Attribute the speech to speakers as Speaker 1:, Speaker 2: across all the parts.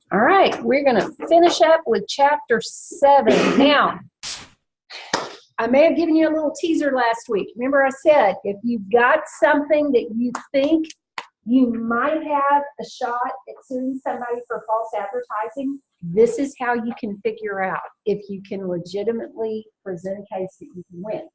Speaker 1: All right, we're going to finish up with chapter 7. Now, I may have given you a little teaser last week. Remember I said, if you've got something that you think you might have a shot at suing somebody for false advertising, this is how you can figure out if you can legitimately present a case that you can win.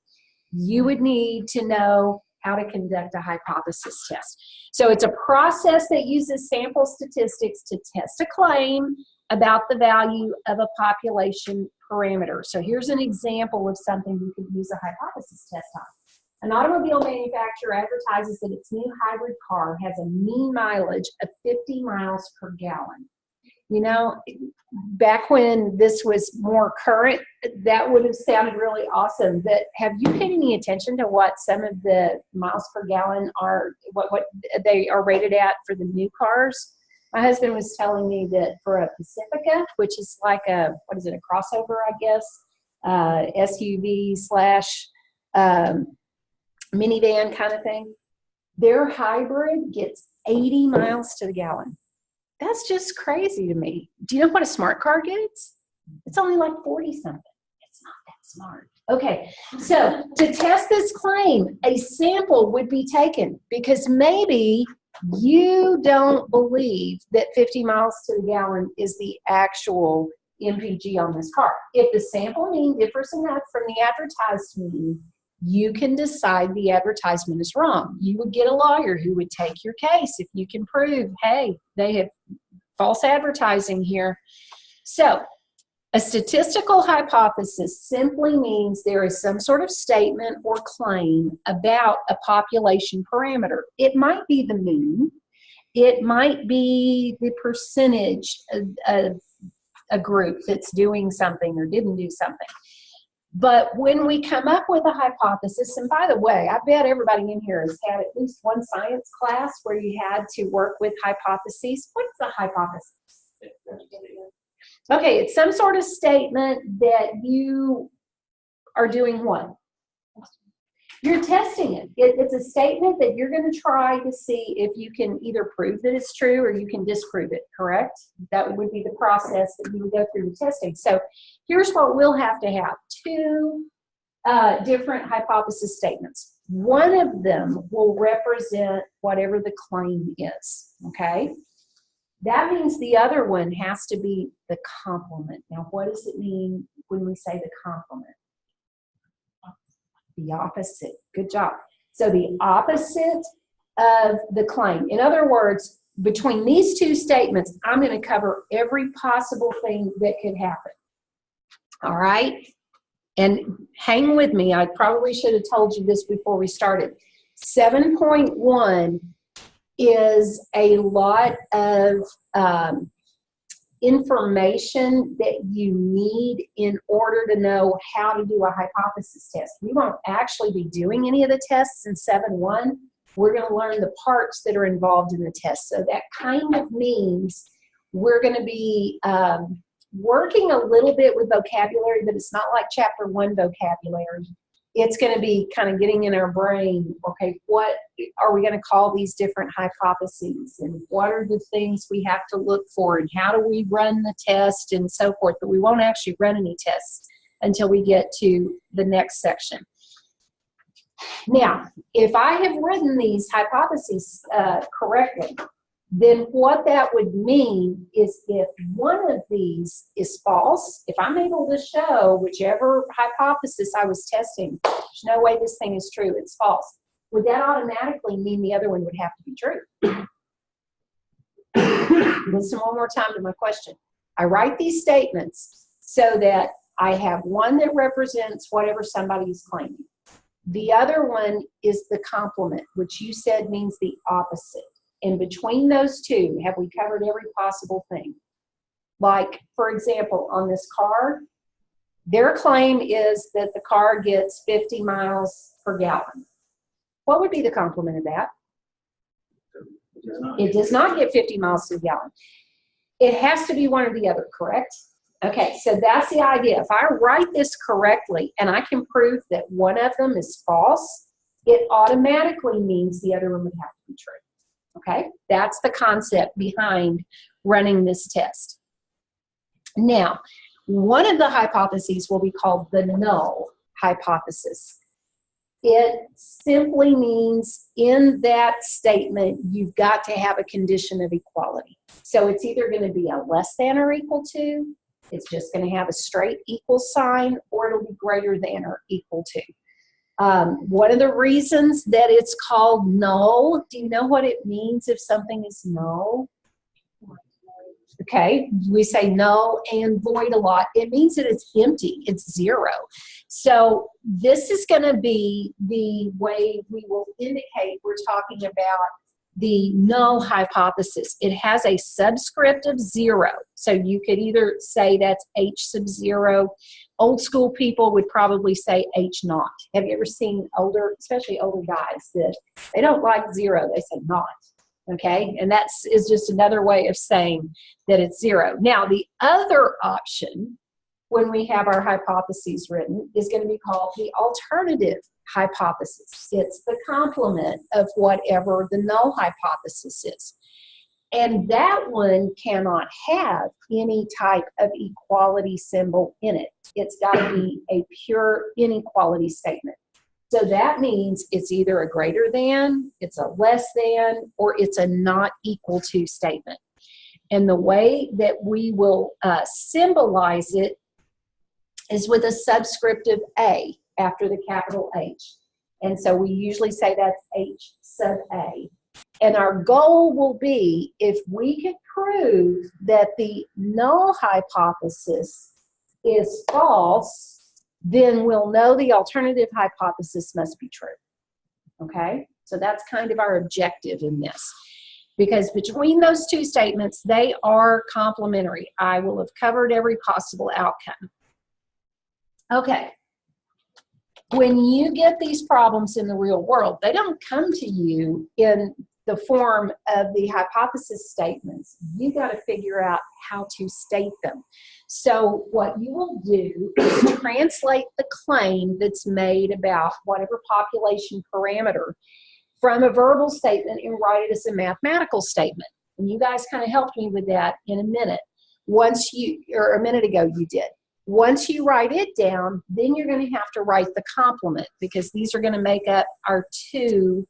Speaker 1: You would need to know how to conduct a hypothesis test. So it's a process that uses sample statistics to test a claim about the value of a population parameter. So here's an example of something you could use a hypothesis test on. An automobile manufacturer advertises that its new hybrid car has a mean mileage of 50 miles per gallon. You know, back when this was more current, that would have sounded really awesome. But have you paid any attention to what some of the miles per gallon are, what they are rated at for the new cars? My husband was telling me that for a Pacifica, which is like a, what is it, a crossover, I guess, SUV slash minivan kind of thing, their hybrid gets 80 miles to the gallon. That's just crazy to me. Do you know what a smart car gets? It's only like 40 something. It's not that smart. Okay, so to test this claim, a sample would be taken because maybe you don't believe that 50 miles to the gallon is the actual MPG on this car. If the sample mean differs enough from the advertised mean, you can decide the advertisement is wrong. You would get a lawyer who would take your case if you can prove, hey, they have false advertising here. So a statistical hypothesis simply means there is some sort of statement or claim about a population parameter. It might be the mean. It might be the percentage of a group that's doing something or didn't do something. But when we come up with a hypothesis, and by the way, I bet everybody in here has had at least one science class where you had to work with hypotheses. What's a hypothesis? Okay, it's some sort of statement that you are doing what? You're testing it. It's a statement that you're going to try to see if you can either prove that it's true or you can disprove it, correct? That would be the process that you would go through the testing. So here's what we'll have to have. Two different hypothesis statements. One of them will represent whatever the claim is, okay? That means the other one has to be the complement. Now, what does it mean when we say the complement? The opposite. Good job. So the opposite of the claim. In other words, between these two statements, I'm going to cover every possible thing that could happen. All right? And hang with me. I probably should have told you this before we started. 7.1 is a lot of information that you need in order to know how to do a hypothesis test. We won't actually be doing any of the tests in 7.1. We're going to learn the parts that are involved in the test. So that kind of means we're going to be working a little bit with vocabulary, but it's not like chapter 1 vocabulary. It's going to be kind of getting in our brain, okay, what are we going to call these different hypotheses, and what are the things we have to look for, and how do we run the test, and so forth. But we won't actually run any tests until we get to the next section. Now, if I have written these hypotheses correctly, then what that would mean is if one of these is false, if I'm able to show whichever hypothesis I was testing, there's no way this thing is true, it's false, would that automatically mean the other one would have to be true? Listen one more time to my question. I write these statements so that I have one that represents whatever somebody is claiming. The other one is the complement, which you said means the opposite. And between those two, have we covered every possible thing? Like, for example, on this car, their claim is that the car gets 50 miles per gallon. What would be the complement of that? It does not get 50 miles to the gallon. It has to be one or the other, correct? Okay, so that's the idea. If I write this correctly and I can prove that one of them is false, it automatically means the other one would have to be true. Okay, that's the concept behind running this test. Now, one of the hypotheses will be called the null hypothesis. It simply means in that statement, you've got to have a condition of equality. So it's either going to be a less than or equal to, it's just going to have a straight equal sign, or it'll be greater than or equal to. One of the reasons that it's called null, do you know what it means if something is null? Okay, we say null and void a lot. It means that it's empty, it's zero. So this is going to be the way we will indicate we're talking about the null hypothesis. It has a subscript of 0. So you could either say that's H sub 0. Old school people would probably say H naught. Have you ever seen older, especially older guys, that they don't like 0, they say naught. Okay, and that is just another way of saying that it's 0. Now, the other option, when we have our hypotheses written, is going to be called the alternative hypothesis. It's the complement of whatever the null hypothesis is. And that one cannot have any type of equality symbol in it. It's got to be a pure inequality statement. So that means it's either a greater than, it's a less than, or it's a not equal to statement. And the way that we will symbolize it is with a subscript of A after the capital H. And so we usually say that's H sub A. And our goal will be, if we can prove that the null hypothesis is false, then we'll know the alternative hypothesis must be true. Okay? So that's kind of our objective in this. Because between those two statements, they are complementary. I will have covered every possible outcome. Okay. When you get these problems in the real world, they don't come to you in the form of the hypothesis statements. You got to figure out how to state them. So what you will do is translate the claim that's made about whatever population parameter from a verbal statement and write it as a mathematical statement. And you guys kind of helped me with that in a minute. Or a minute ago you did. Once you write it down, then you're going to have to write the complement, because these are going to make up our two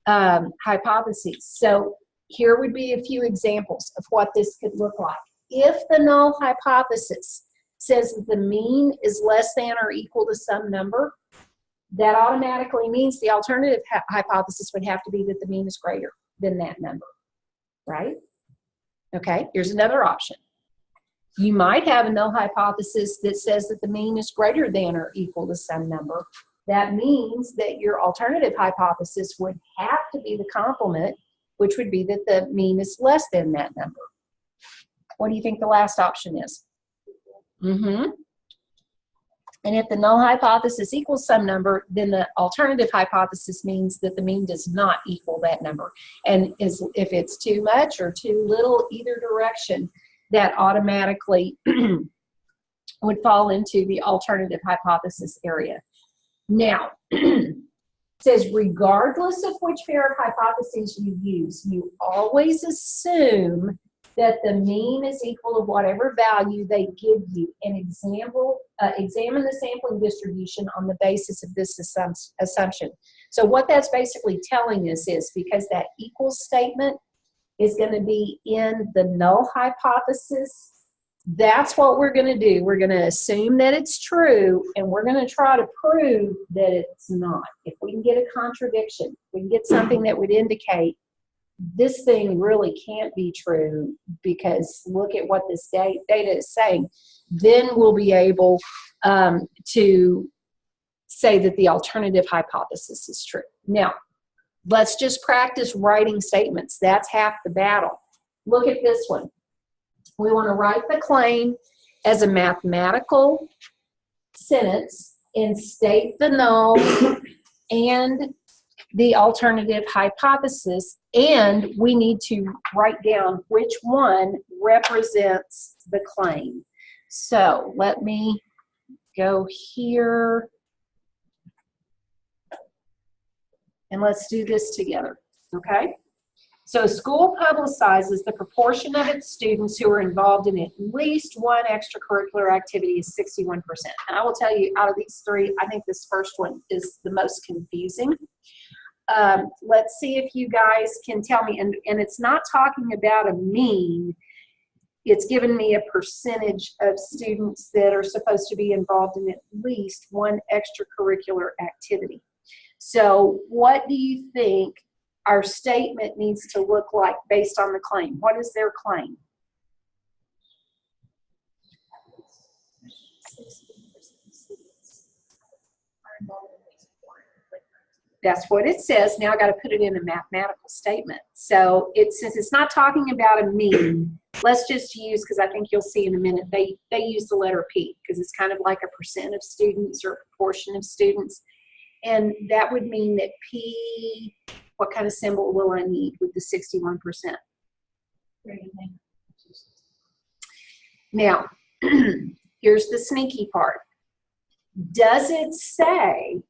Speaker 1: hypotheses. So here would be a few examples of what this could look like. If the null hypothesis says that the mean is less than or equal to some number, that automatically means the alternative hypothesis would have to be that the mean is greater than that number, right? Okay, here's another option. You might have a null hypothesis that says that the mean is greater than or equal to some number. That means that your alternative hypothesis would have to be the complement, which would be that the mean is less than that number. What do you think the last option is? And if the null hypothesis equals some number, then the alternative hypothesis means that the mean does not equal that number. And if it's too much or too little, either direction, that automatically would fall into the alternative hypothesis area. Now, it says regardless of which pair of hypotheses you use, you always assume that the mean is equal to whatever value they give you, and examine the sampling distribution on the basis of this assumption. So what that's basically telling us is, because that equals statement is going to be in the null hypothesis, that's what we're going to do. We're going to assume that it's true, and we're going to try to prove that it's not. If we can get a contradiction, we can get something that would indicate this thing really can't be true because look at what this data is saying, then we'll be able to say that the alternative hypothesis is true. Now, let's just practice writing statements. That's half the battle. Look at this one. We want to write the claim as a mathematical sentence and state the null and the alternative hypothesis, and we need to write down which one represents the claim. So let me go here and let's do this together, okay? So a school publicizes the proportion of its students who are involved in at least one extracurricular activity is 61%. And I will tell you, out of these three, I think this first one is the most confusing. Let's see if you guys can tell me, and it's not talking about a mean, it's given me a percentage of students that are supposed to be involved in at least one extracurricular activity. So what do you think our statement needs to look like based on the claim? What is their claim? That's what it says. Now I got to put it in a mathematical statement. So since it's not talking about a mean, let's just use, because I think you'll see in a minute, they use the letter P because it's kind of like a percent of students or a proportion of students. And that would mean that P, what kind of symbol will I need with the 61%? Now, here's the sneaky part. Does it say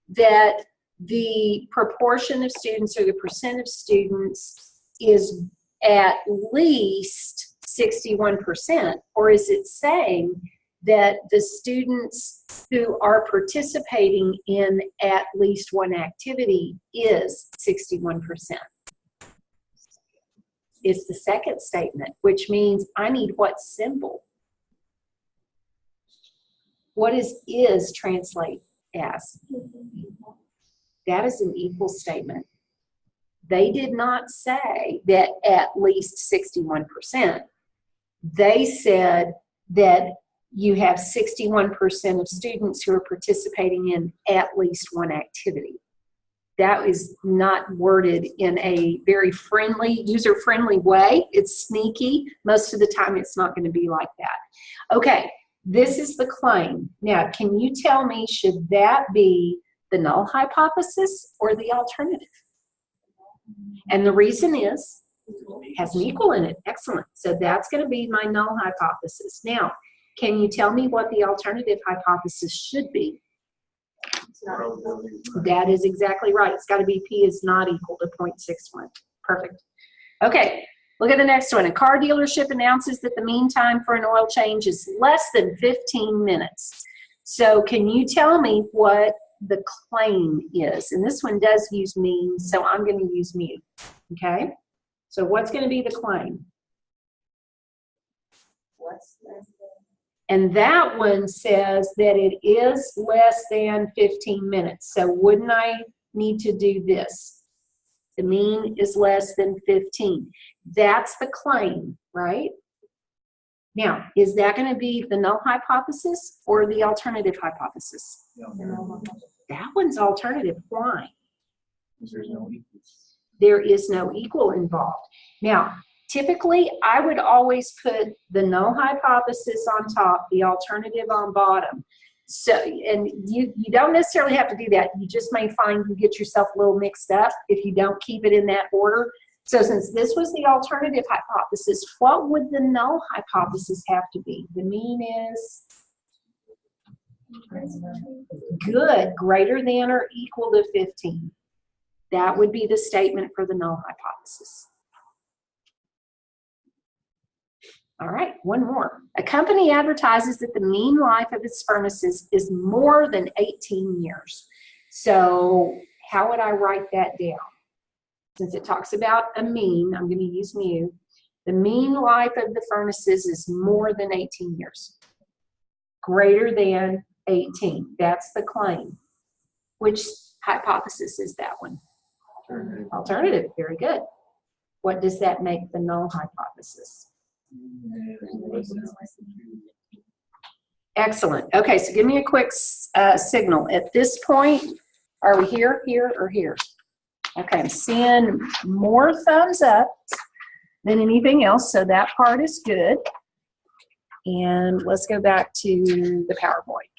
Speaker 1: that the proportion of students or the percent of students is at least 61%, or is it saying that the students who are participating in at least one activity is 61%? It's the second statement, which means I need what symbol? What is translate as? That is an equal statement. They did not say that at least 61%. They said that you have 61% of students who are participating in at least one activity. That is not worded in a very friendly, user-friendly way. It's sneaky. Most of the time, it's not going to be like that. Okay, this is the claim. Now, can you tell me, should that be the null hypothesis or the alternative? And the reason is, it has an equal in it. Excellent. So that's going to be my null hypothesis. Now, can you tell me what the alternative hypothesis should be? That is exactly right. It's got to be P is not equal to 0.61. Perfect. Okay, look at the next one. A car dealership announces that the mean time for an oil change is less than 15 minutes. So can you tell me what the claim is? And this one does use mean, so I'm going to use mu. Okay? So what's going to be the claim? And that one says that it is less than 15 minutes. So wouldn't I need to do this? The mean is less than 15. That's the claim, right? Now, is that going to be the null hypothesis or the alternative hypothesis? That one's alternative. Why? There is no equal involved. Now, typically, I would always put the null hypothesis on top, the alternative on bottom. So, and you don't necessarily have to do that. You just may find you get yourself a little mixed up if you don't keep it in that order. So since this was the alternative hypothesis, what would the null hypothesis have to be? The mean is good, greater than or equal to 15. That would be the statement for the null hypothesis. All right, one more. A company advertises that the mean life of its furnaces is more than 18 years. So how would I write that down? Since it talks about a mean, I'm going to use mu. The mean life of the furnaces is more than 18 years. Greater than 18. That's the claim. Which hypothesis is that one? Alternative. Very good. What does that make the null hypothesis? Excellent. Okay, so give me a quick signal. At this point, are we here, here, or here? Okay, I'm seeing more thumbs up than anything else, so that part is good. And let's go back to the PowerPoint.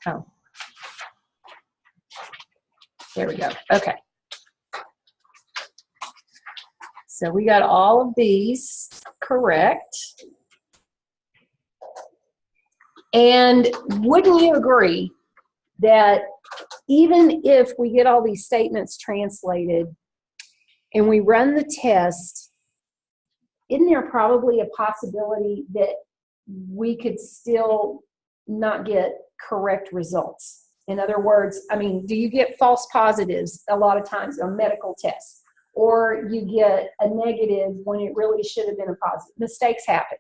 Speaker 1: Oh. There we go. Okay. So we got all of these correct. And wouldn't you agree that even if we get all these statements translated and we run the test, isn't there probably a possibility that we could still not get correct results? In other words, I mean, do you get false positives a lot of times on medical tests? Or you get a negative when it really should have been a positive? Mistakes happen.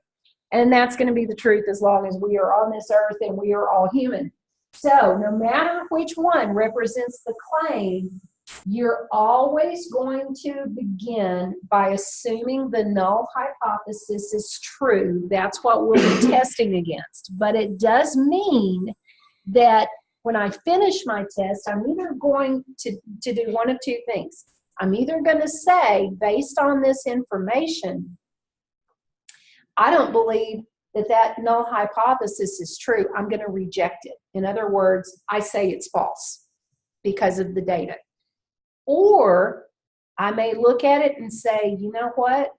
Speaker 1: And that's going to be the truth as long as we are on this earth and we are all human. So no matter which one represents the claim, you're always going to begin by assuming the null hypothesis is true. That's what we'll be testing against. But it does mean that when I finish my test, I'm either going to do one of two things. I'm either going to say, based on this information, I don't believe that null hypothesis is true. I'm going to reject it. In other words, I say it's false because of the data. Or I may look at it and say, you know what?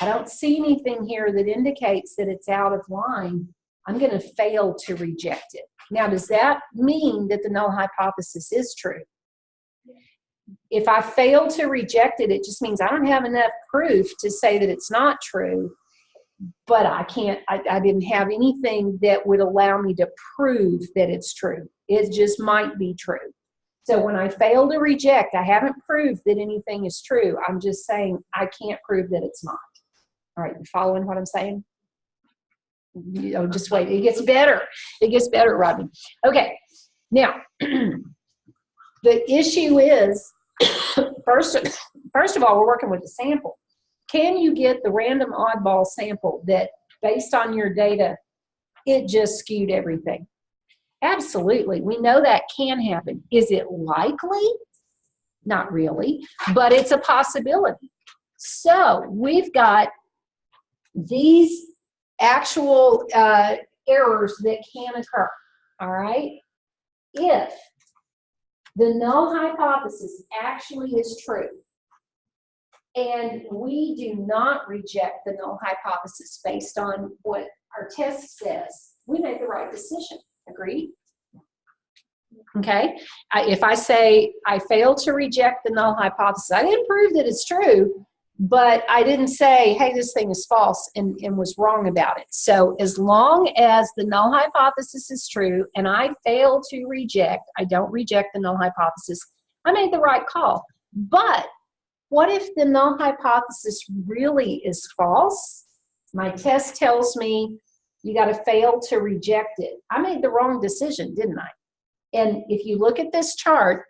Speaker 1: I don't see anything here that indicates that it's out of line. I'm going to fail to reject it. Now, does that mean that the null hypothesis is true? If I fail to reject it, it just means I don't have enough proof to say that it's not true. But I didn't have anything that would allow me to prove that it's true. It just might be true. So when I fail to reject, I haven't proved that anything is true. I'm just saying I can't prove that it's not. All right, you following what I'm saying? You know, just wait. It gets better. It gets better, Rodney. Okay, now, the issue is, first of all, we're working with a sample. Can you get the random oddball sample that, based on your data, it just skewed everything? Absolutely. We know that can happen. Is it likely? Not really, but it's a possibility. So we've got these actual errors that can occur, all right? If the null hypothesis actually is true, and we do not reject the null hypothesis based on what our test says, we make the right decision. Agreed? Okay? If I say I failed to reject the null hypothesis, I didn't prove that it's true, but I didn't say, hey, this thing is false and was wrong about it. So as long as the null hypothesis is true and I fail to reject, I don't reject the null hypothesis, I made the right call. But what if the null hypothesis really is false? My test tells me you got to fail to reject it. I made the wrong decision, didn't I? And if you look at this chart,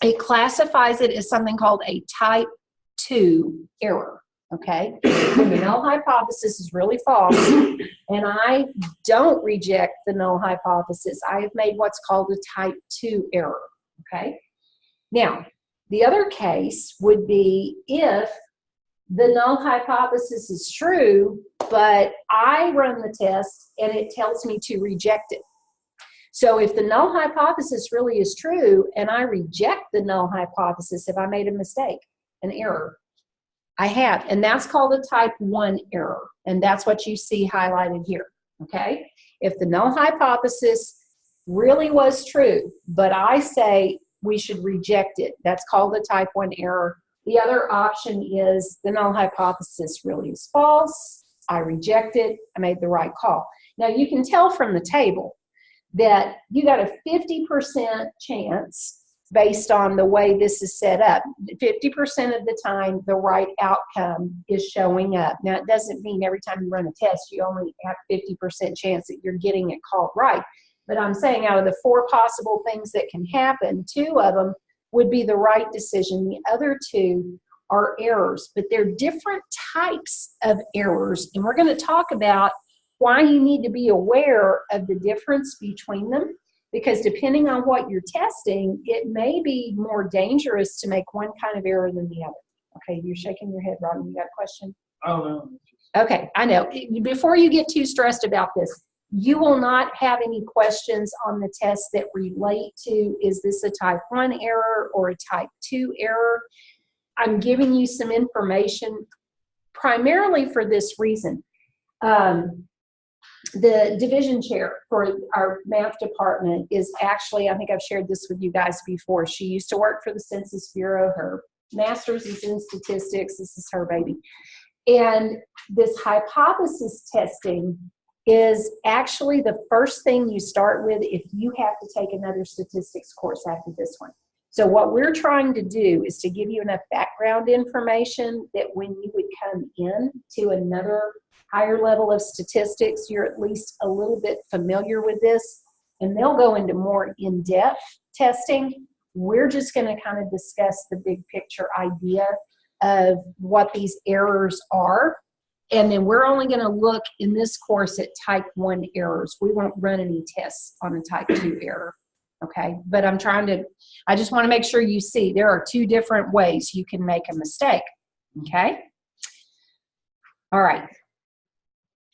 Speaker 1: it classifies it as something called a type 2 error, okay? When the null hypothesis is really false and I don't reject the null hypothesis, I have made what's called a type 2 error, okay? Now, the other case would be if the null hypothesis is true, but I run the test and it tells me to reject it. So if the null hypothesis really is true and I reject the null hypothesis, have I made a mistake, an error? I have, and that's called a type 1 error, and that's what you see highlighted here, okay? If the null hypothesis really was true, but I say we should reject it, that's called a type 1 error. The other option is the null hypothesis really is false, I reject it, I made the right call. Now you can tell from the table that you got a 50% chance based on the way this is set up. 50% of the time the right outcome is showing up. Now it doesn't mean every time you run a test you only have 50% chance that you're getting it called right. But I'm saying out of the 4 possible things that can happen, 2 of them would be the right decision. The other 2 are errors, but they're different types of errors. And we're going to talk about why you need to be aware of the difference between them, because depending on what you're testing, it may be more dangerous to make one kind of error than the other. Okay, you're shaking your head, Robin. You got a question?
Speaker 2: Oh, no.
Speaker 1: Okay, I know. Before you get too stressed about this, you will not have any questions on the test that relate to, is this a type 1 error or a type 2 error? I'm giving you some information primarily for this reason. the division chair for our math department is actually, I think I've shared this with you guys before. She used to work for the Census Bureau. Her master's is in statistics. This is her baby. And this hypothesis testing is actually the first thing you start with if you have to take another statistics course after this one. So what we're trying to do is to give you enough background information that when you would come in to another higher level of statistics, you're at least a little bit familiar with this, and they'll go into more in-depth testing. We're just going to kind of discuss the big picture idea of what these errors are, and then we're only going to look in this course at type 1 errors. We won't run any tests on a type 2 error, okay? But I just want to make sure you see there are 2 different ways you can make a mistake, okay? All right.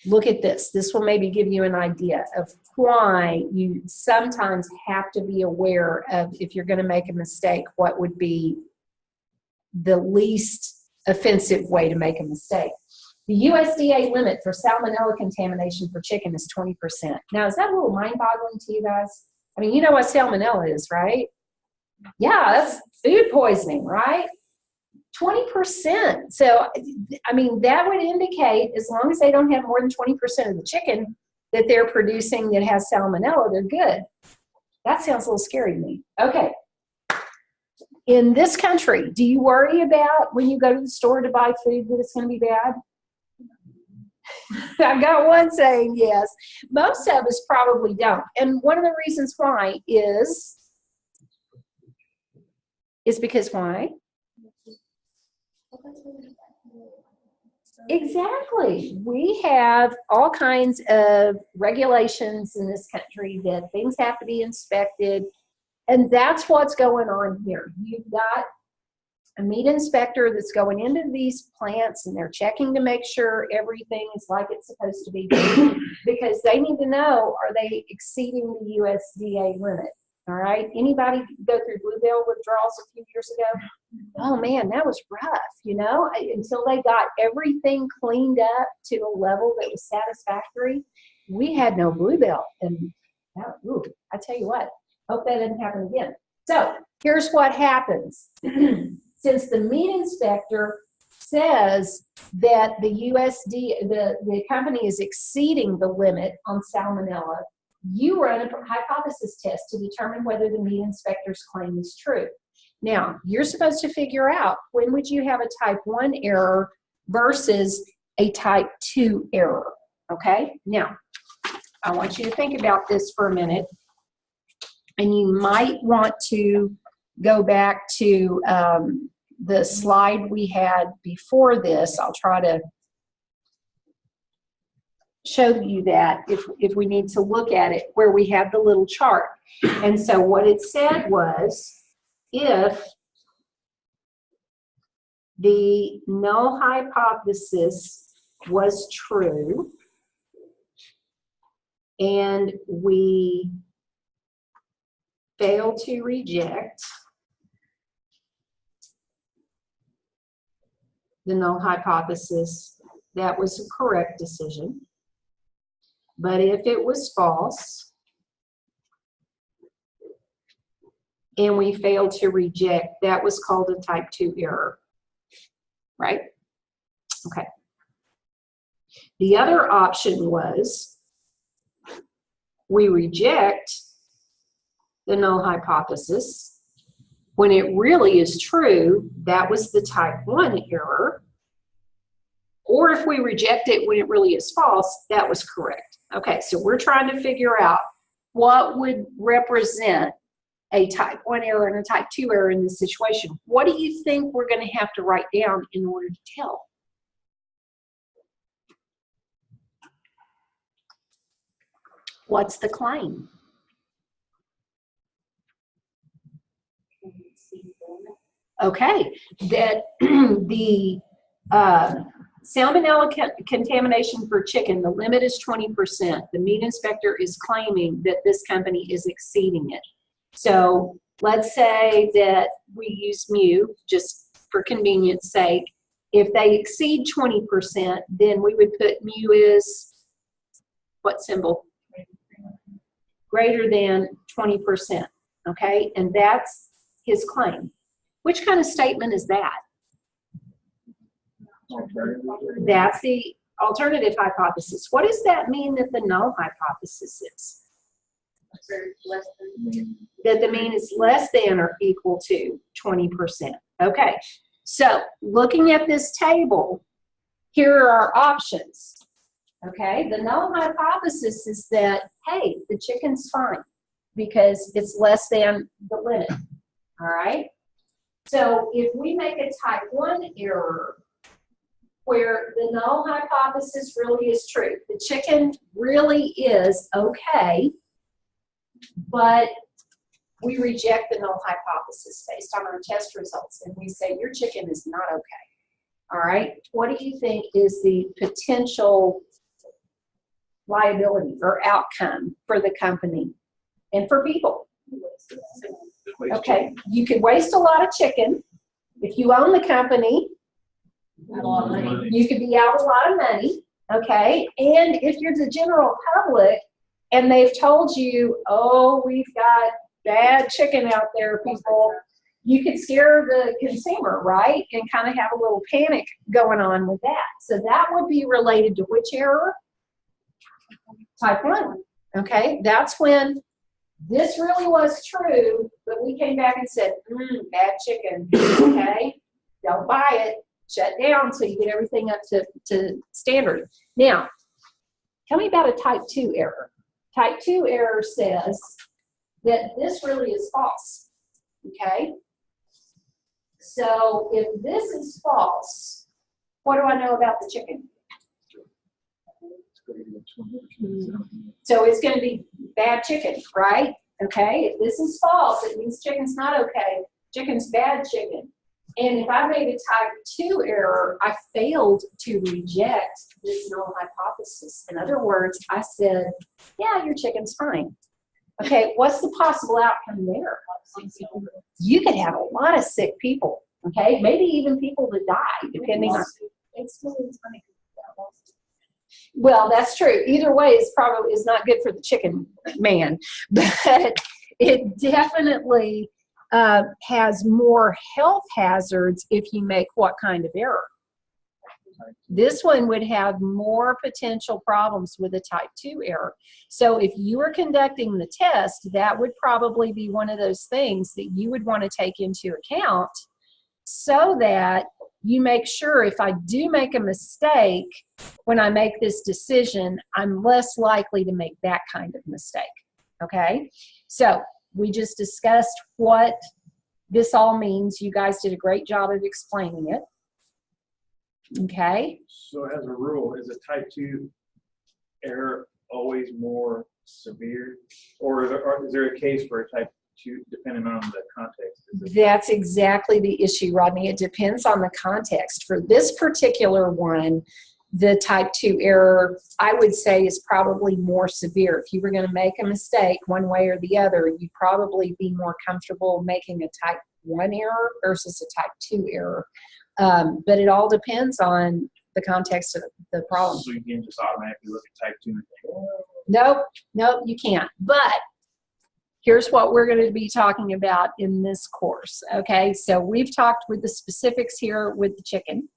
Speaker 1: Look at this. This will maybe give you an idea of why you sometimes have to be aware of, if you're going to make a mistake, what would be the least offensive way to make a mistake. The USDA limit for salmonella contamination for chicken is 20%. Now, is that a little mind-boggling to you guys? I mean, you know what salmonella is, right? Yeah, that's food poisoning, right? 20%. So, I mean, that would indicate, as long as they don't have more than 20% of the chicken that they're producing that has salmonella, they're good. That sounds a little scary to me. Okay. In this country, do you worry about when you go to the store to buy food that it's going to be bad? I've got one saying yes. Most of us probably don't. And one of the reasons why is because why? Exactly. We have all kinds of regulations in this country that things have to be inspected, and that's what's going on here. You've got a meat inspector that's going into these plants, and they're checking to make sure everything is like it's supposed to be, because they need to know, are they exceeding the USDA limit? All right. Anybody go through bluebell withdrawals a few years ago? Oh man, that was rough, you know, until they got everything cleaned up to a level that was satisfactory. We had no bluebell, and I tell you what, hope that doesn't happen again. So here's what happens. Since the meat inspector says that the the company is exceeding the limit on salmonella, you run a hypothesis test to determine whether the meat inspector's claim is true. Now, you're supposed to figure out, when would you have a type 1 error versus a type 2 error, okay? Now, I want you to think about this for a minute, and you might want to go back to the slide we had before this. I'll try to show you that if we need to look at it, where we have the little chart. And so what it said was, if the null hypothesis was true and we fail to reject the null hypothesis, that was a correct decision. But if it was false and we failed to reject, that was called a type 2 error, right? Okay. The other option was we reject the null hypothesis when it really is true, that was the type 1 error. Or if we reject it when it really is false, that was correct. Okay, so we're trying to figure out what would represent a type 1 error and a type 2 error in this situation. What do you think we're going to have to write down in order to tell? What's the claim? Okay, that the salmonella contamination for chicken, the limit is 20%. The meat inspector is claiming that this company is exceeding it. So let's say that we use mu, just for convenience sake. If they exceed 20%, then we would put mu is what symbol? Greater than 20%, okay? And that's his claim. Which kind of statement is that? That's the alternative hypothesis. What does that mean that the null hypothesis is? That the mean is less than or equal to 20%. Okay, so looking at this table, here are our options. Okay, the null hypothesis is that, hey, the chicken's fine because it's less than the limit. All right, so if we make a type 1 error where the null hypothesis really is true, the chicken really is okay, but we reject the null hypothesis based on our test results and we say your chicken is not okay. All right, what do you think is the potential liability or outcome for the company and for people? Okay, you could waste a lot of chicken. If you own the company, you could be out a lot of money, okay? And if you're the general public and they've told you, oh, we've got bad chicken out there, people, you could scare the consumer, right? And kind of have a little panic going on with that. So that would be related to which error? Type 1, okay? That's when this really was true, but we came back and said, bad chicken, okay? Don't buy it. Shut down until you get everything up to standard. Now, tell me about a type 2 error. Type 2 error says that this really is false, okay? So if this is false, what do I know about the chicken? So it's going to be bad chicken, right? Okay, if this is false, it means chicken's not okay. Chicken's bad chicken. And if I made a type 2 error, I failed to reject this null hypothesis. In other words, I said, yeah, your chicken's fine. Okay, what's the possible outcome there? You could have a lot of sick people, okay? Maybe even people that die, depending on. Well, that's true. Either way, it's probably is not good for the chicken man, but it definitely has more health hazards if you make what kind of error? This one would have more potential problems with a type 2 error. So if you were conducting the test, that would probably be one of those things that you would want to take into account so that you make sure if I do make a mistake when I make this decision, I'm less likely to make that kind of mistake, okay? So we just discussed what this all means. You guys did a great job of explaining it. Okay.
Speaker 2: So as a rule, is a type 2 error always more severe? Or is there a case for a type 2, depending on the context?
Speaker 1: That's exactly the issue, Rodney. It depends on the context. For this particular one, the type 2 error, I would say, is probably more severe. If you were going to make a mistake one way or the other, you'd probably be more comfortable making a type 1 error versus a type 2 error. But it all depends on the context of the problem.
Speaker 2: So you can just automatically look at type 2 and think,
Speaker 1: Nope, you can't. But here's what we're going to be talking about in this course. Okay, so we've talked with the specifics here with the chicken.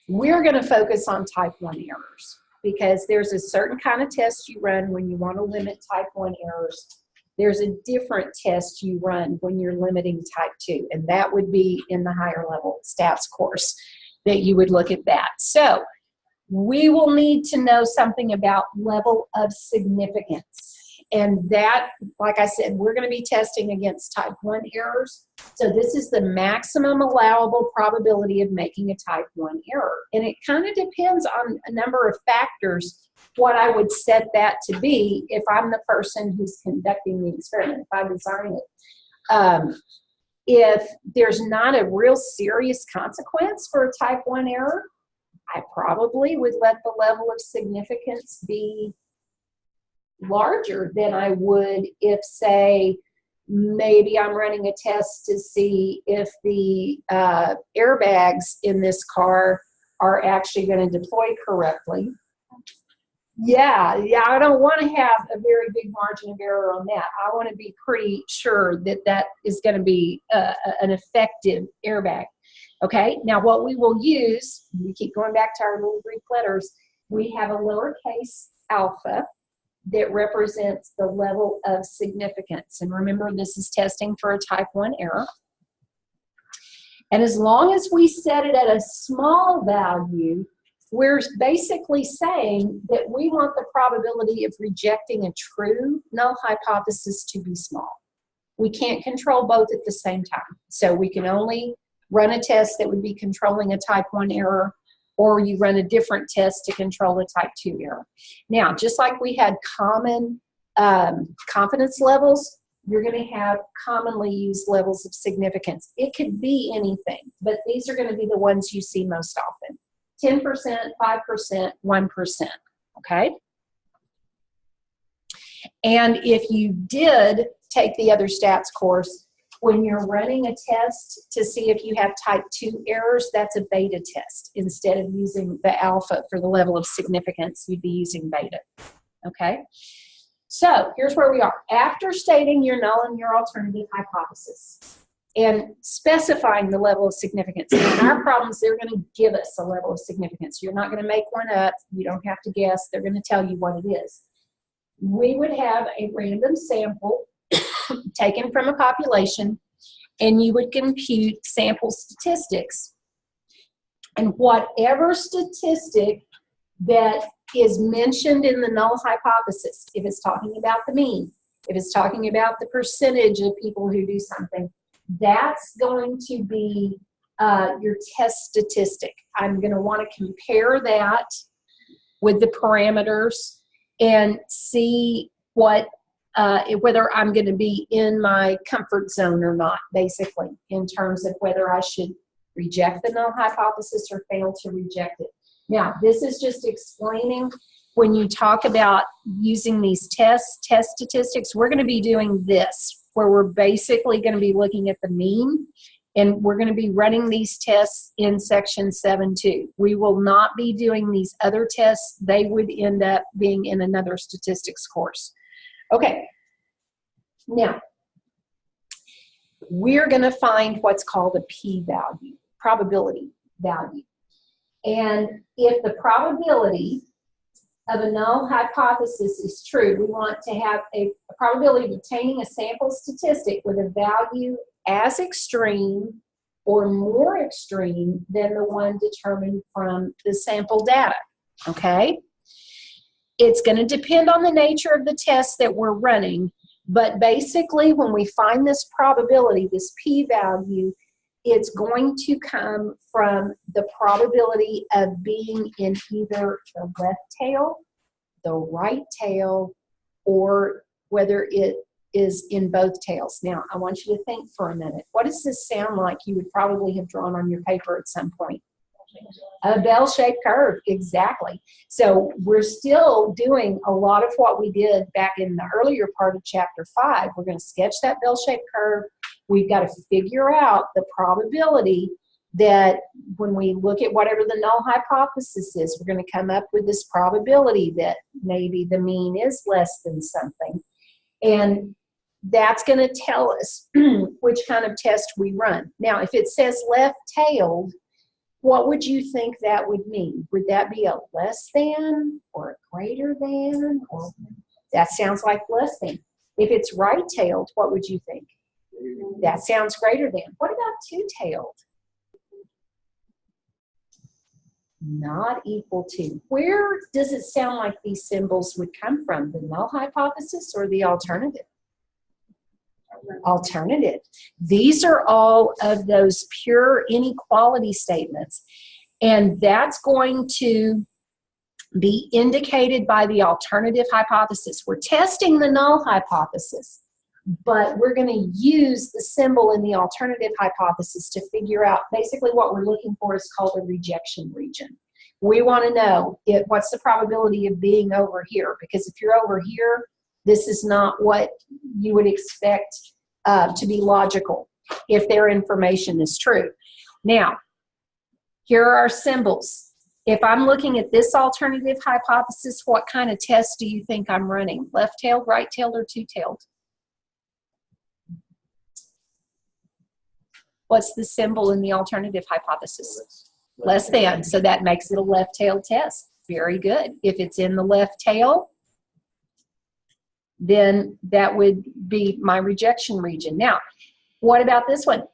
Speaker 1: We're going to focus on type 1 errors because there's a certain kind of test you run when you want to limit type 1 errors. There's a different test you run when you're limiting type 2, and that would be in the higher level stats course that you would look at that. So we will need to know something about level of significance. And that, like I said, we're going to be testing against type 1 errors. So this is the maximum allowable probability of making a type 1 error. And it kind of depends on a number of factors what I would set that to be if I'm the person who's conducting the experiment, if I design it. If there's not a real serious consequence for a type 1 error, I probably would let the level of significance be larger than I would if, say, maybe I'm running a test to see if the airbags in this car are actually going to deploy correctly. Yeah, I don't want to have a very big margin of error on that. I want to be pretty sure that that is going to be an effective airbag. Okay, now what we will use, we keep going back to our little Greek letters, we have a lowercase alpha that represents the level of significance. And remember, this is testing for a type 1 error. And as long as we set it at a small value, we're basically saying that we want the probability of rejecting a true null hypothesis to be small. We can't control both at the same time. So we can only run a test that would be controlling a type 1 error, or you run a different test to control a type 2 error. Now, just like we had common confidence levels, you're going to have commonly used levels of significance. It could be anything, but these are going to be the ones you see most often. 10%, 5%, 1%, okay? And if you did take the other stats course, when you're running a test to see if you have type 2 errors, that's a beta test. Instead of using the alpha for the level of significance, you'd be using beta, okay? So here's where we are. After stating your null and your alternative hypothesis and specifying the level of significance, in our problems, they're going to give us a level of significance. You're not going to make one up. You don't have to guess. They're going to tell you what it is. We would have a random sample taken from a population, and you would compute sample statistics. And whatever statistic that is mentioned in the null hypothesis, if it's talking about the mean, if it's talking about the percentage of people who do something, that's going to be your test statistic. I'm going to want to compare that with the parameters and see what whether I'm going to be in my comfort zone or not, basically, in terms of whether I should reject the null hypothesis or fail to reject it. Now, this is just explaining when you talk about using these test statistics, we're going to be doing this, where we're basically going to be looking at the mean, and we're going to be running these tests in section 7.2. We will not be doing these other tests. They would end up being in another statistics course. Okay, now, we're going to find what's called a p-value, probability value. And if the probability of a null hypothesis is true, we want to have a probability of obtaining a sample statistic with a value as extreme or more extreme than the one determined from the sample data, okay? It's going to depend on the nature of the test that we're running, but basically when we find this probability, this p-value, it's going to come from the probability of being in either the left tail, the right tail, or whether it is in both tails. Now, I want you to think for a minute. What does this sound like you would probably have drawn on your paper at some point? A bell-shaped curve, exactly. So we're still doing a lot of what we did back in the earlier part of chapter 5. We're going to sketch that bell-shaped curve. We've got to figure out the probability that when we look at whatever the null hypothesis is, we're going to come up with this probability that maybe the mean is less than something. And that's going to tell us which kind of test we run. Now, if it says left-tailed, what would you think that would mean? Would that be a less than or a greater than? Or that sounds like less than. If it's right-tailed, what would you think? That sounds greater than. What about two-tailed? Not equal to. Where does it sound like these symbols would come from? The null hypothesis or the alternative? Alternative. These are all of those pure inequality statements, and that's going to be indicated by the alternative hypothesis. We're testing the null hypothesis, but we're going to use the symbol in the alternative hypothesis to figure out basically what we're looking for is called a rejection region. We want to know what's the probability of being over here, because if you're over here, this is not what you would expect to be logical if their information is true. Now, here are our symbols. If I'm looking at this alternative hypothesis, what kind of test do you think I'm running? Left-tailed, right-tailed, or two-tailed? What's the symbol in the alternative hypothesis? Less than, so that makes it a left-tailed test. Very good. If it's in the left tail, then that would be my rejection region. Now, what about this one?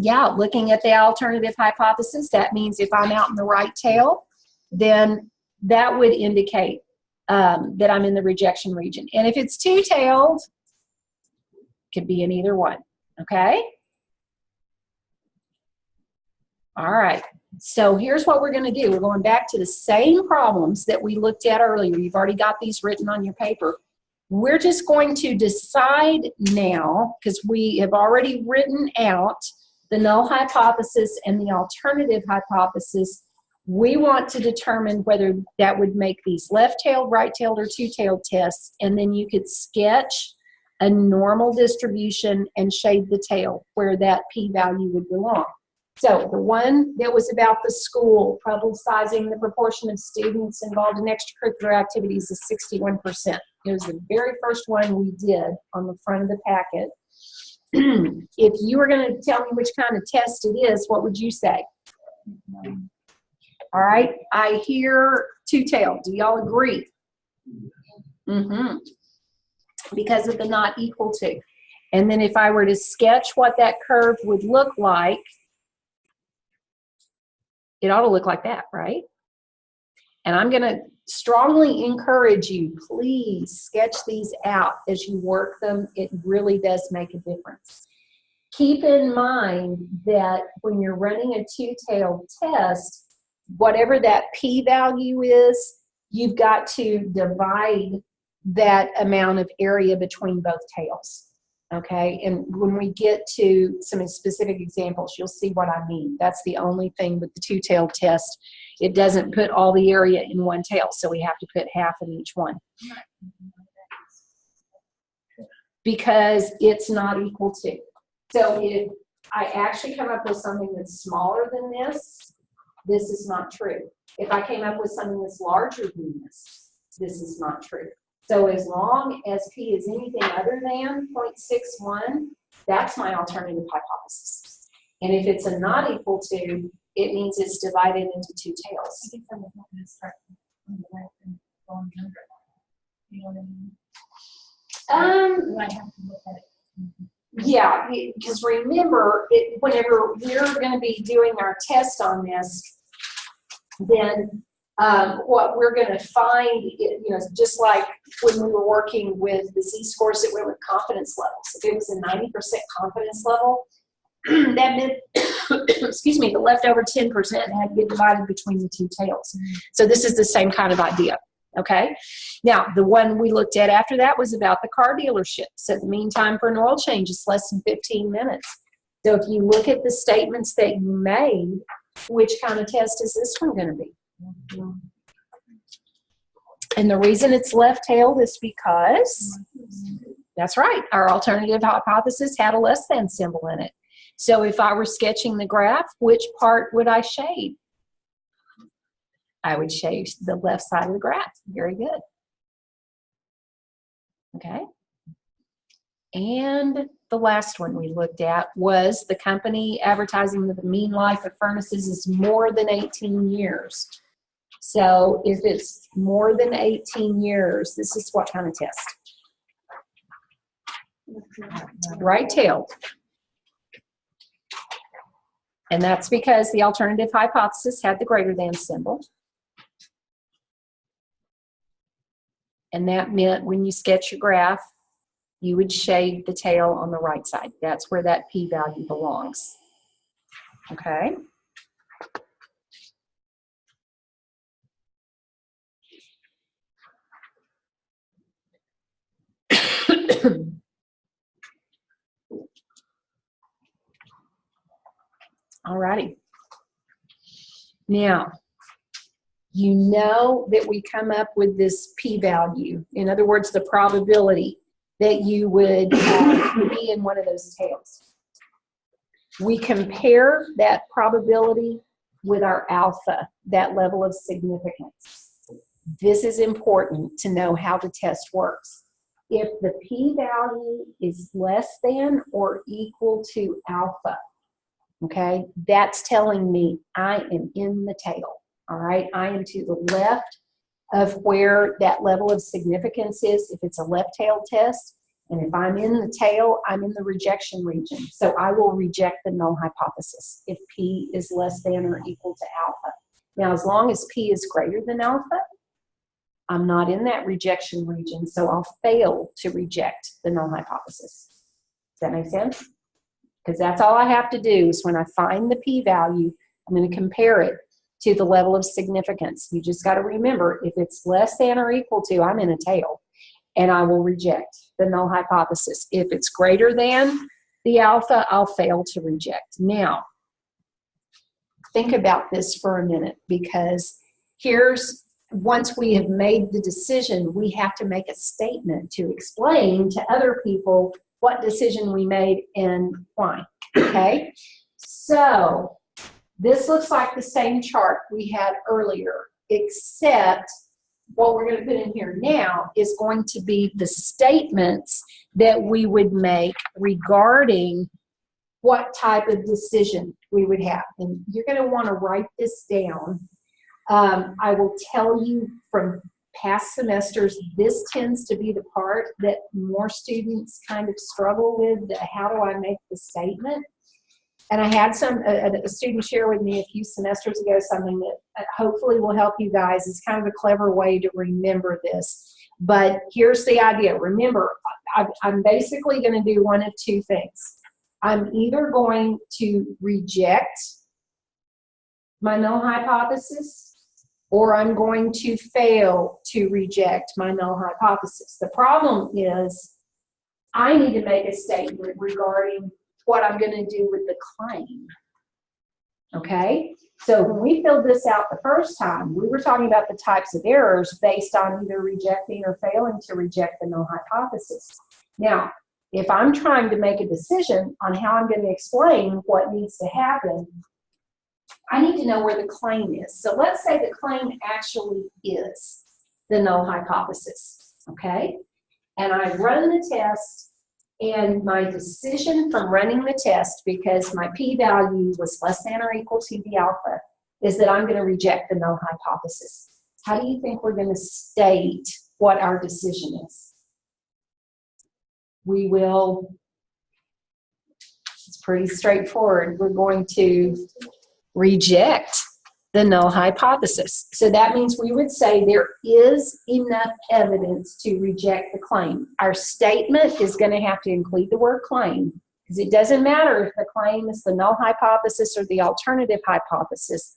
Speaker 1: Yeah, looking at the alternative hypothesis, that means if I'm out in the right tail, then that would indicate that I'm in the rejection region. And if it's two-tailed, could be in either one, okay? All right, so here's what we're going to do. We're going back to the same problems that we looked at earlier. You've already got these written on your paper. We're just going to decide now, because we have already written out the null hypothesis and the alternative hypothesis. We want to determine whether that would make these left-tailed, right-tailed, or two-tailed tests, and then you could sketch a normal distribution and shade the tail where that p-value would belong. So the one that was about the school publicizing the proportion of students involved in extracurricular activities is 61%. It was the very first one we did on the front of the packet. If you were going to tell me which kind of test it is, what would you say? All right, I hear two-tailed. Do y'all agree? Mm-hmm. Because of the not equal to. And then if I were to sketch what that curve would look like, it ought to look like that, right? And I'm going to strongly encourage you, please sketch these out as you work them. It really does make a difference. Keep in mind that when you're running a two-tailed test, whatever that p-value is, you've got to divide that amount of area between both tails. Okay, and when we get to some specific examples, you'll see what I mean. That's the only thing with the two-tailed test. It doesn't put all the area in one tail, so we have to put half in each one. Because it's not equal to. So if I actually come up with something that's smaller than this, this is not true. If I came up with something that's larger than this, this is not true. So as long as p is anything other than 0.61, that's my alternative hypothesis. And if it's a not equal to, it means it's divided into two tails. You know what I mean? Yeah, because remember, whenever we're going to be doing our test on this, then what we're going to find, just like when we were working with the z-scores that went with confidence levels. If it was a 90% confidence level, that meant, excuse me, the leftover 10% had to get divided between the two tails. So this is the same kind of idea, okay? Now, the one we looked at after that was about the car dealership. So the mean time for an oil change is less than 15 minutes. So if you look at the statements that you made, which kind of test is this one going to be? And the reason it's left-tailed is because, that's right, our alternative hypothesis had a less than symbol in it. So if I were sketching the graph, which part would I shade? I would shade the left side of the graph. Very good. Okay. And the last one we looked at was the company advertising that the mean life of furnaces is more than 18 years. So if it's more than 18 years, this is what kind of test? Right-tailed. And that's because the alternative hypothesis had the greater than symbol. And that meant when you sketch your graph, you would shade the tail on the right side. That's where that p-value belongs. Okay? All righty. Now, you know that we come up with this p-value. In other words, the probability that you would be in one of those tails. We compare that probability with our alpha, that level of significance. This is important to know how the test works. If the p-value is less than or equal to alpha, okay, that's telling me I am in the tail, all right? I am to the left of where that level of significance is if it's a left-tailed test. And if I'm in the tail, I'm in the rejection region. So I will reject the null hypothesis if p is less than or equal to alpha. Now, as long as p is greater than alpha, I'm not in that rejection region, so I'll fail to reject the null hypothesis. Does that make sense? Because that's all I have to do is when I find the p-value, I'm going to compare it to the level of significance. You just got to remember, if it's less than or equal to, I'm in a tail, and I will reject the null hypothesis. If it's greater than the alpha, I'll fail to reject. Now, think about this for a minute, because once we have made the decision, we have to make a statement to explain to other people what decision we made and why, okay? So this looks like the same chart we had earlier, except what we're going to put in here now is going to be the statements that we would make regarding what type of decision we would have. And you're going to want to write this down. I will tell you from past semesters, this tends to be the part that more students kind of struggle with. How do I make the statement? And I had a student share with me a few semesters ago something that hopefully will help you guys. It's kind of a clever way to remember this. But here's the idea. Remember, I'm basically going to do one of two things. I'm either going to reject my null hypothesis, or I'm going to fail to reject my null hypothesis. The problem is I need to make a statement regarding what I'm going to do with the claim. Okay? So when we filled this out the first time, we were talking about the types of errors based on either rejecting or failing to reject the null hypothesis. Now, if I'm trying to make a decision on how I'm going to explain what needs to happen, I need to know where the claim is. So let's say the claim actually is the null hypothesis, okay? And I run the test, and my decision from running the test, because my p-value was less than or equal to the alpha, is that I'm going to reject the null hypothesis. How do you think we're going to state what our decision is? We will, it's pretty straightforward. We're going to reject the null hypothesis. So that means we would say there is enough evidence to reject the claim. Our statement is going to have to include the word claim, because it doesn't matter if the claim is the null hypothesis or the alternative hypothesis.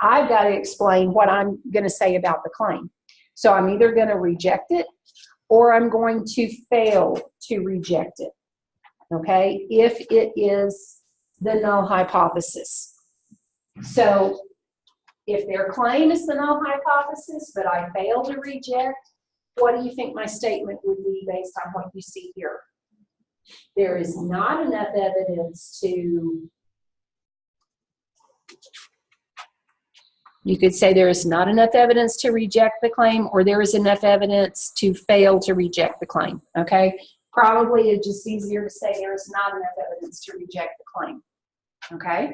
Speaker 1: I've got to explain what I'm going to say about the claim. So I'm either going to reject it or I'm going to fail to reject it, okay, if it is the null hypothesis. So if their claim is the null hypothesis, but I fail to reject, what do you think my statement would be based on what you see here? There is not enough evidence to, you could say there is not enough evidence to reject the claim, or there is enough evidence to fail to reject the claim, okay? Probably it's just easier to say there is not enough evidence to reject the claim, okay?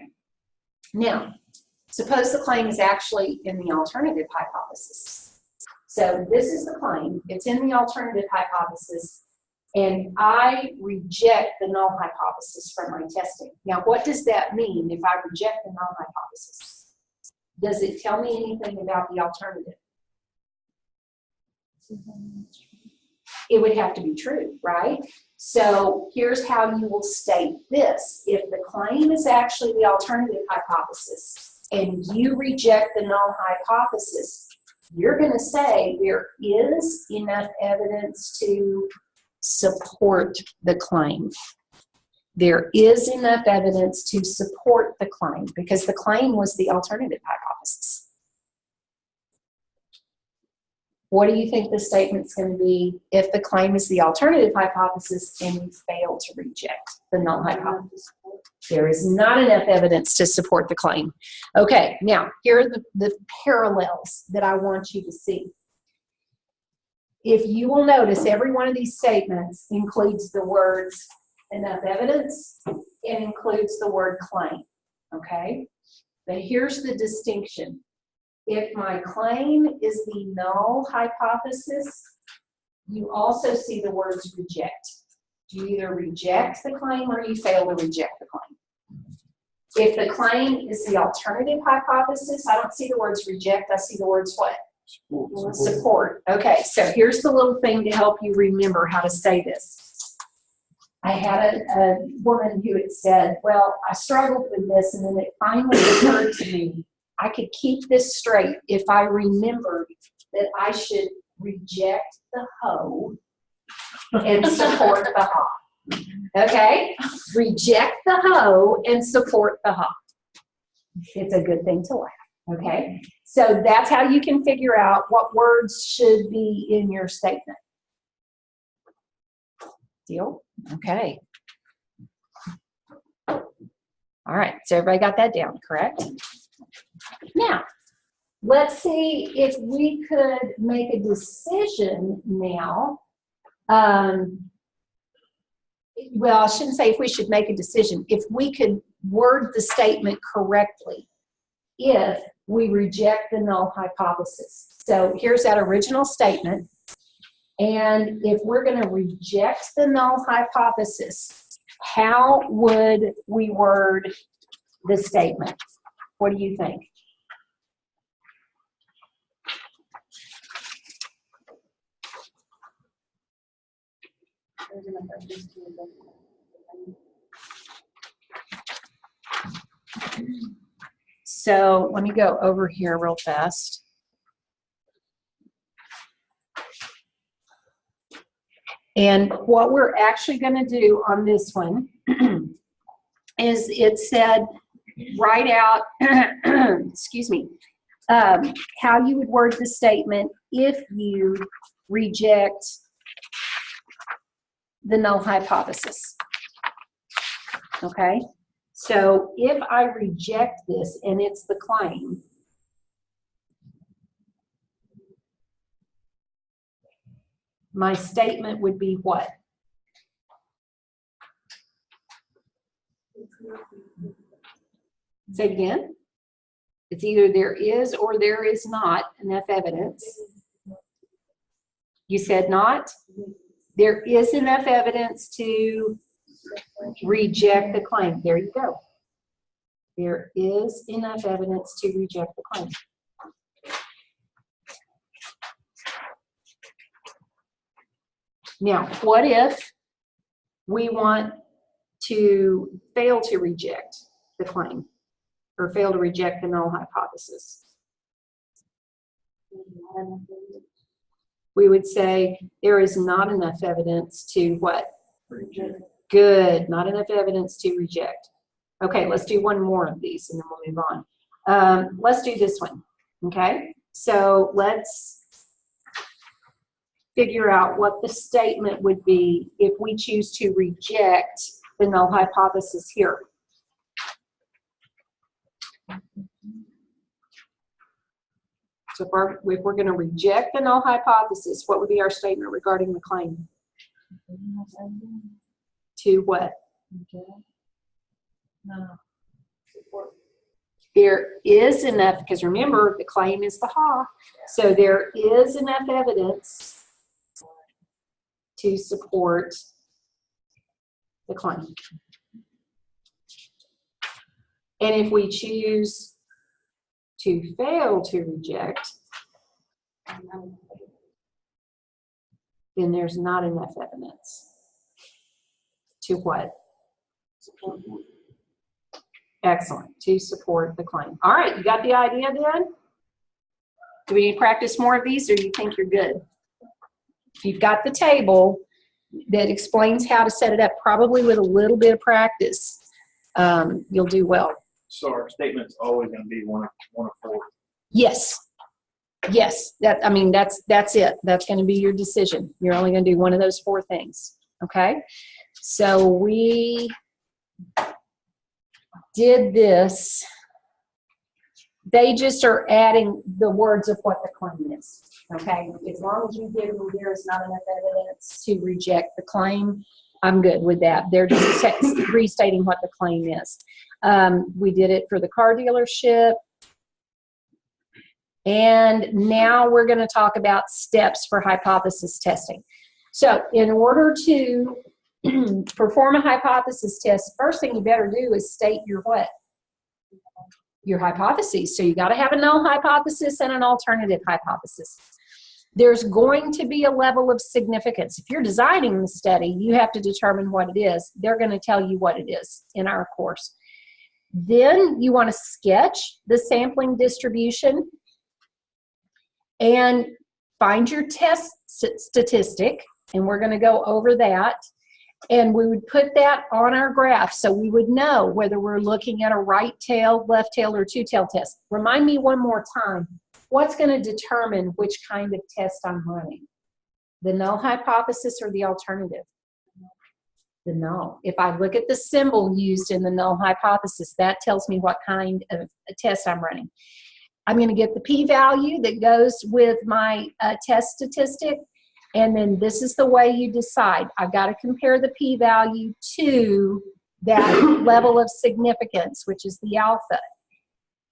Speaker 1: Now, suppose the claim is actually in the alternative hypothesis. So this is the claim, it's in the alternative hypothesis, and I reject the null hypothesis from my testing. Now, what does that mean if I reject the null hypothesis? Does it tell me anything about the alternative? It would have to be true, right? So here's how you will state this. If the claim is actually the alternative hypothesis and you reject the null hypothesis, you're going to say there is enough evidence to support the claim. There is enough evidence to support the claim because the claim was the alternative hypothesis. What do you think the statement's going to be if the claim is the alternative hypothesis and you fail to reject the null hypothesis? There is not enough evidence to support the claim. Okay, now here are the parallels that I want you to see. If you will notice, every one of these statements includes the words enough evidence, it includes the word claim, okay? But here's the distinction. If my claim is the null hypothesis, you also see the words reject. You either reject the claim or you fail to reject the claim. If the claim is the alternative hypothesis, I don't see the words reject, I see the words what? Support. Okay, so here's the little thing to help you remember how to say this. I had a woman who had said, well, I struggled with this, and then it finally occurred to me, I could keep this straight if I remembered that I should reject the hoe and support the ha. Okay? Reject the hoe and support the ha. It's a good thing to laugh. Okay? So that's how you can figure out what words should be in your statement. Deal? Okay. All right, so everybody got that down, correct? Now, let's see if we could make a decision now. Well, I shouldn't say if we should make a decision. If we could word the statement correctly, if we reject the null hypothesis. So here's that original statement. And if we're going to reject the null hypothesis, how would we word the statement? What do you think? So let me go over here real fast. And what we're actually going to do on this one is it said, write out, excuse me, how you would word the statement if you reject the null hypothesis. Okay? So if I reject this and it's the claim, my statement would be what? Say it again. It's either there is or there is not enough evidence. You said not? There is enough evidence to reject the claim. There you go. There is enough evidence to reject the claim. Now, what if we want to fail to reject the claim or fail to reject the null hypothesis? We would say there is not enough evidence to what? Reject. Good. Not enough evidence to reject. Okay, let's do one more of these and then we'll move on. Let's do this one. Okay, so let's figure out what the statement would be if we choose to reject the null hypothesis here. So if we're going to reject the null hypothesis, what would be our statement regarding the claim? To what? There is enough, because remember, the claim is the ha. So there is enough evidence to support the claim. And if we choose to fail to reject, then there's not enough evidence to what? Excellent. To support the claim. All right, you got the idea then? Do we need to practice more of these, or do you think you're good? If you've got the table that explains how to set it up, probably with a little bit of practice, you'll do well.
Speaker 2: So our statement's always going to be one of four.
Speaker 1: Yes. Yes. That's it. That's going to be your decision. You're only going to do one of those four things. Okay? So we did this, they just are adding the words of what the claim is. Okay, as long as you give me there is not enough evidence to reject the claim, I'm good with that. They're just restating what the claim is. We did it for the car dealership. And now we're going to talk about steps for hypothesis testing. So in order to perform a hypothesis test, first thing you better do is state your what? Your hypotheses. So you got to have a null hypothesis and an alternative hypothesis. There's going to be a level of significance. If you're designing the study, you have to determine what it is. They're going to tell you what it is in our course. Then you want to sketch the sampling distribution and find your test statistic, and we're going to go over that. And we would put that on our graph so we would know whether we're looking at a right tail, left tail, or two-tail test. Remind me one more time, what's going to determine which kind of test I'm running? The null hypothesis or the alternative? The null. If I look at the symbol used in the null hypothesis, that tells me what kind of a test I'm running. I'm going to get the p-value that goes with my test statistic. And then this is the way you decide. I've got to compare the p-value to that level of significance, which is the alpha.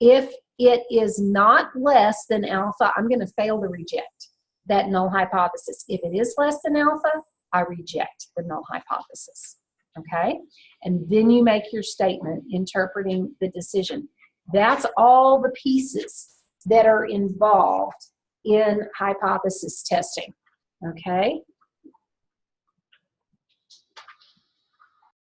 Speaker 1: If it is not less than alpha, I'm going to fail to reject that null hypothesis. If it is less than alpha, I reject the null hypothesis. Okay? And then you make your statement interpreting the decision. That's all the pieces that are involved in hypothesis testing. Okay,